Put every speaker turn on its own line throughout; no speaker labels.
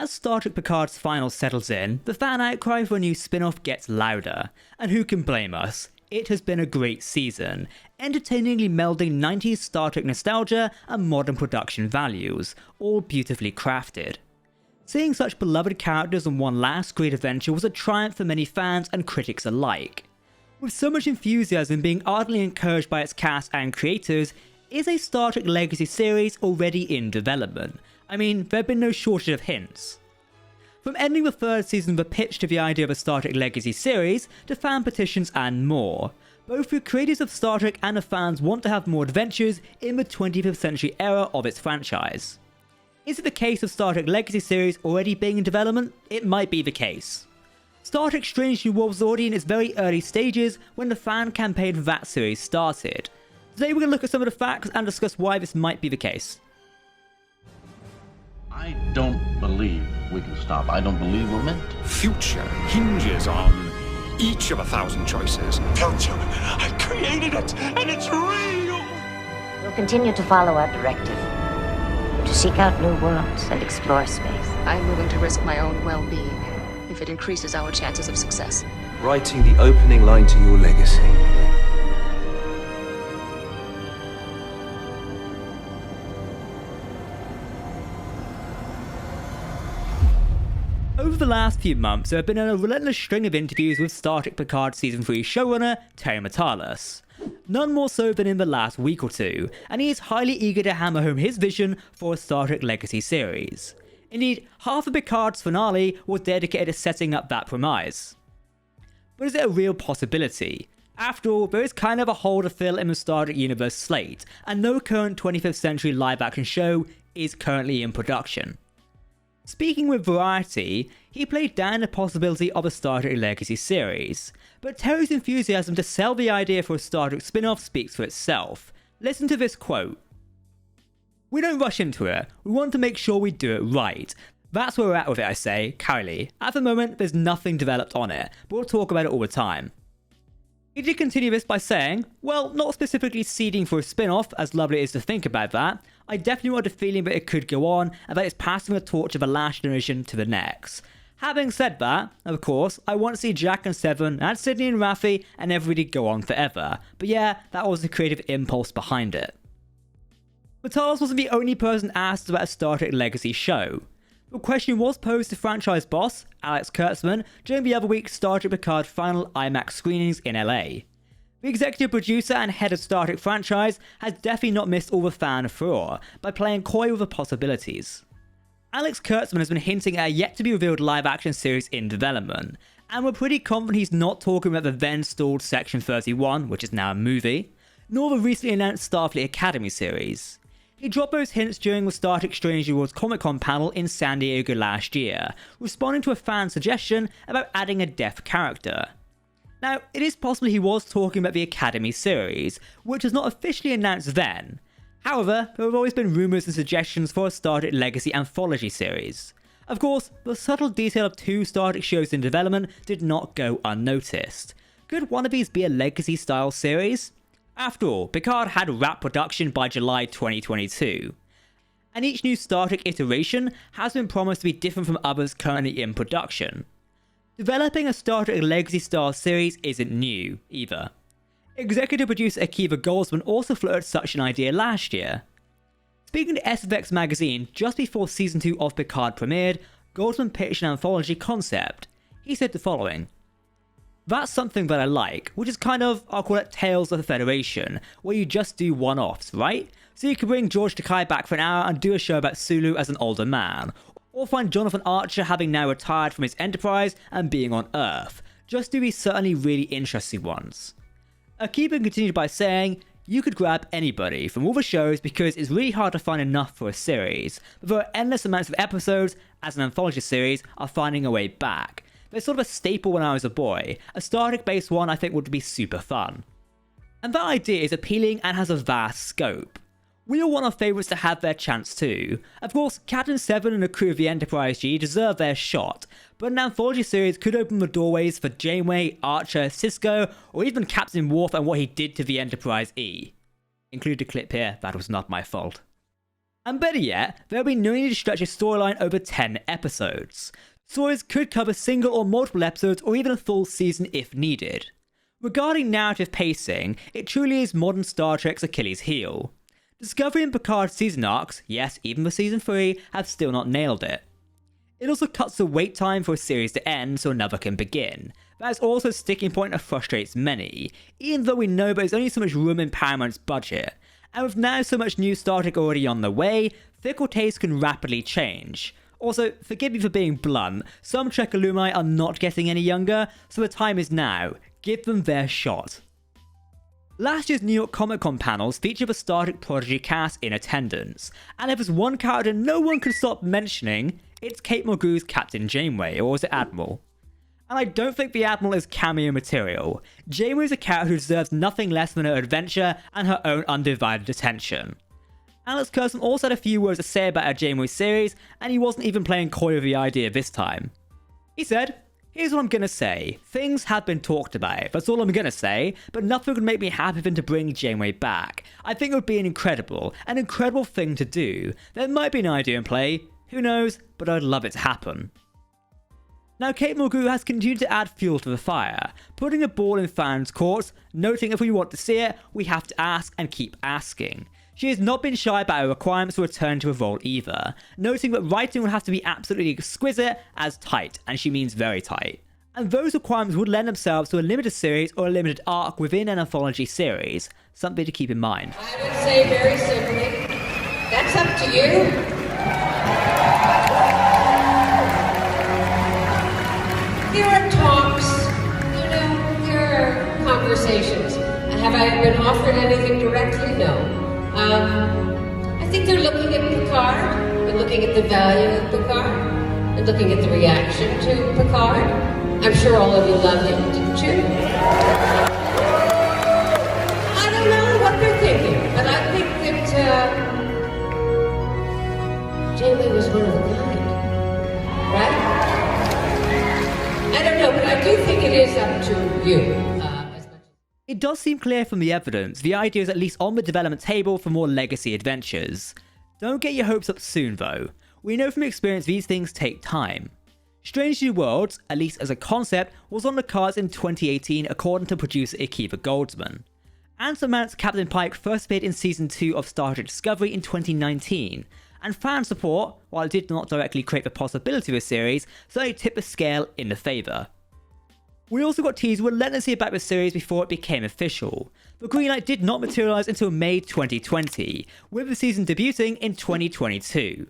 As Star Trek Picard's final settles in, the fan outcry for a new spin-off gets louder, and who can blame us? It has been a great season, entertainingly melding 90s Star Trek nostalgia and modern production values, all beautifully crafted. Seeing such beloved characters on one last great adventure was a triumph for many fans and critics alike. With so much enthusiasm being ardently encouraged by its cast and creators, is a Star Trek Legacy series already in development? I mean, there have been no shortage of hints. From ending the third season with a pitch to the idea of a Star Trek Legacy series, to fan petitions and more. Both the creators of Star Trek and the fans want to have more adventures in the 25th century era of its franchise. Is it the case of Star Trek Legacy series already being in development? It might be the case. Star Trek Strange New Worlds was already in its very early stages when the fan campaign for that series started. Today we're going to look at some of the facts and discuss why this might be the case.
I don't believe we can stop. I don't believe we're meant to.
Future hinges on each of 1,000 choices.
Don't you? I created it, and it's real!
We'll continue to follow our directive. To seek out new worlds and explore space.
I'm willing to risk my own well-being if it increases our chances of success.
Writing the opening line to your legacy.
Over the last few months, there have been a relentless string of interviews with Star Trek Picard Season 3 showrunner Terry Matalas. None more so than in the last week or two, and he is highly eager to hammer home his vision for a Star Trek Legacy series. Indeed, half of Picard's finale was dedicated to setting up that premise. But is it a real possibility? After all, there is kind of a hole to fill in the Star Trek universe slate, and no current 25th century live-action show is currently in production. Speaking with Variety, he played down the possibility of a Star Trek Legacy series, but Terry's enthusiasm to sell the idea for a Star Trek spin-off speaks for itself. Listen to this quote. "We don't rush into it, we want to make sure we do it right. That's where we're at with it, I say, Kylie. At the moment, there's nothing developed on it, but we'll talk about it all the time." He did continue this by saying, well, not specifically seeding for a spin-off, as lovely it is to think about that, I definitely want a feeling that it could go on, and that it's passing the torch of the last generation to the next. Having said that, of course, I want to see Jack and Seven, and Sydney and Raffi, and everybody go on forever. But yeah, that was the creative impulse behind it. Matalas wasn't the only person asked about a Star Trek Legacy show. The question was posed to franchise boss, Alex Kurtzman, during the other week's Star Trek Picard final IMAX screenings in LA. The executive producer and head of Star Trek franchise has definitely not missed all the fan furore by playing coy with the possibilities. Alex Kurtzman has been hinting at a yet-to-be-revealed live-action series in development, and we're pretty confident he's not talking about the then-stalled Section 31, which is now a movie, nor the recently announced Starfleet Academy series. He dropped those hints during the Star Trek Strange New Worlds Comic-Con panel in San Diego last year, responding to a fan suggestion about adding a deaf character. Now, it is possible he was talking about the Academy series, which was not officially announced then. However, there have always been rumours and suggestions for a Star Trek Legacy Anthology series. Of course, the subtle detail of 2 Star Trek shows in development did not go unnoticed. Could one of these be a Legacy-style series? After all, Picard had wrapped production by July 2022. And each new Star Trek iteration has been promised to be different from others currently in production. Developing a Star Trek Legacy-style series isn't new, either. Executive producer Akiva Goldsman also floated such an idea last year. Speaking to SFX magazine just before Season 2 of Picard premiered, Goldsman pitched an anthology concept. He said the following. "That's something that I like, which is kind of, I'll call it Tales of the Federation, where you just do one-offs, right? So you could bring George Takei back for an hour and do a show about Sulu as an older man, or find Jonathan Archer having now retired from his Enterprise and being on Earth. Just do these certainly really interesting ones." Akiba continued by saying, "You could grab anybody from all the shows because it's really hard to find enough for a series, but there are endless amounts of episodes as an anthology series are finding a way back. They're sort of a staple when I was a boy. A Star Trek based one I think would be super fun." And that idea is appealing and has a vast scope. We all want our favourites to have their chance too. Of course, Captain Seven and the crew of the Enterprise G deserve their shot, but an anthology series could open the doorways for Janeway, Archer, Sisko, or even Captain Worf and what he did to the Enterprise E. Include a clip here, that was not my fault. And better yet, there'll be no need to stretch a storyline over 10 episodes. Stories could cover single or multiple episodes or even a full season if needed. Regarding narrative pacing, it truly is modern Star Trek's Achilles heel. Discovery and Picard's season arcs, yes, even for season 3, have still not nailed it. It also cuts the wait time for a series to end so another can begin. That is also a sticking point that frustrates many, even though we know there's only so much room in Paramount's budget. And with now so much new Star Trek already on the way, fickle tastes can rapidly change. Also, forgive me for being blunt, some Trek alumni are not getting any younger, so the time is now. Give them their shot. Last year's New York Comic Con panels featured the Star Trek Prodigy cast in attendance, and if there's one character no one can stop mentioning, it's Kate Mulgrew's Captain Janeway, or was it Admiral? And I don't think the Admiral is cameo material. Janeway is a character who deserves nothing less than her adventure and her own undivided attention. Alex Kurtzman also had a few words to say about our Janeway series, and he wasn't even playing coy with the idea this time. He said, "Here's what I'm gonna say. Things have been talked about. That's all I'm gonna say, but nothing would make me happy than to bring Janeway back. I think it would be an incredible thing to do. There might be an idea in play. Who knows, but I'd love it to happen." Now, Kate Mulgrew has continued to add fuel to the fire, putting a ball in fans' courts, noting if we want to see it, we have to ask and keep asking. She has not been shy about her requirements to return to a role either, noting that writing would have to be absolutely exquisite as tight, and she means very tight. And those requirements would lend themselves to a limited series or a limited arc within an anthology series, something to keep in mind.
I would say very simply, that's up to you. There are talks, there are conversations. Have I been offered anything directly? No. I think they're looking at Picard, they're looking at the value of Picard, they're looking at the reaction to Picard. I'm sure all of you loved him, didn't you? I don't know what they're thinking, but I think that Janeway was one of a kind, right? I don't know, but I do think it is up to you.
It does seem clear from the evidence, the idea is at least on the development table for more legacy adventures. Don't get your hopes up soon though. We know from experience these things take time. Strange New Worlds, at least as a concept, was on the cards in 2018 according to producer Akiva Goldsman. Anson Mount's Captain Pike first appeared in Season 2 of Star Trek Discovery in 2019, and fan support, while it did not directly create the possibility of a series, certainly tipped the scale in the favour. We also got teased relentlessly about the series before it became official. The greenlight did not materialise until May 2020, with the season debuting in 2022.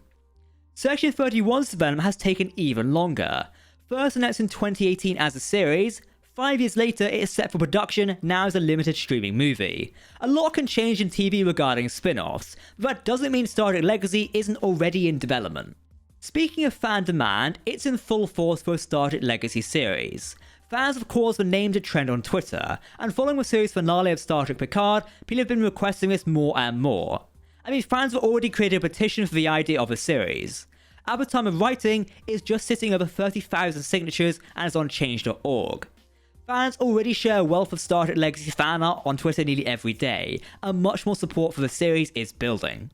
Section 31's development has taken even longer. First announced in 2018 as a series, 5 years later it is set for production now as a limited streaming movie. A lot can change in TV regarding spin-offs, but that doesn't mean Star Trek Legacy isn't already in development. Speaking of fan demand, it's in full force for a Star Trek Legacy series. Fans of course were named a trend on Twitter, and following the series finale of Star Trek Picard, people have been requesting this more and more. I mean, fans have already created a petition for the idea of the series. At the time of writing, it's just sitting over 30,000 signatures and is on change.org. Fans already share a wealth of Star Trek Legacy fan art on Twitter nearly every day, and much more support for the series is building.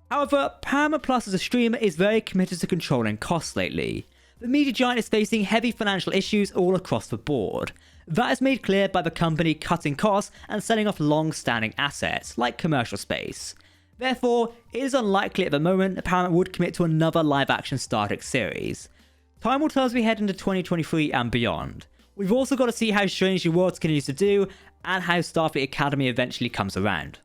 However, Paramount Plus as a streamer is very committed to controlling costs lately. The media giant is facing heavy financial issues all across the board. That is made clear by the company cutting costs and selling off long-standing assets, like commercial space. Therefore, it is unlikely at the moment that Paramount would commit to another live-action Star Trek series. Time will tell as we head into 2023 and beyond. We've also got to see how Strange New Worlds continues to do, and how Starfleet Academy eventually comes around.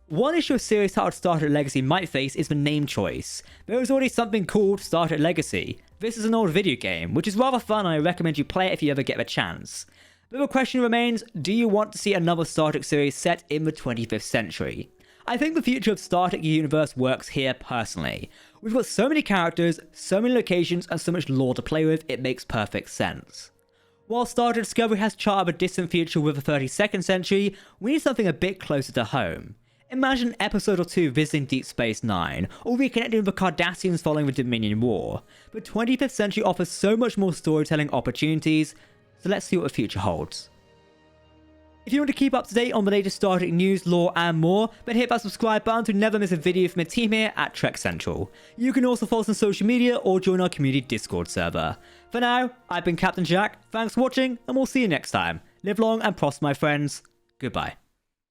One issue a series titled Star Trek Legacy might face is the name choice. There is already something called Star Trek Legacy. This is an old video game, which is rather fun and I recommend you play it if you ever get the chance. But the question remains, do you want to see another Star Trek series set in the 25th century? I think the future of Star Trek universe works here personally. We've got so many characters, so many locations and so much lore to play with, it makes perfect sense. While Star Trek Discovery has charted a distant future with the 32nd century, we need something a bit closer to home. Imagine an episode or two visiting Deep Space Nine, or reconnecting with the Cardassians following the Dominion War. But 25th century offers so much more storytelling opportunities, so let's see what the future holds. If you want to keep up to date on the latest Star Trek news, lore, and more, then hit that subscribe button to never miss a video from the team here at Trek Central. You can also follow us on social media or join our community Discord server. For now, I've been Captain Jack, thanks for watching, and we'll see you next time. Live long and prosper, my friends. Goodbye.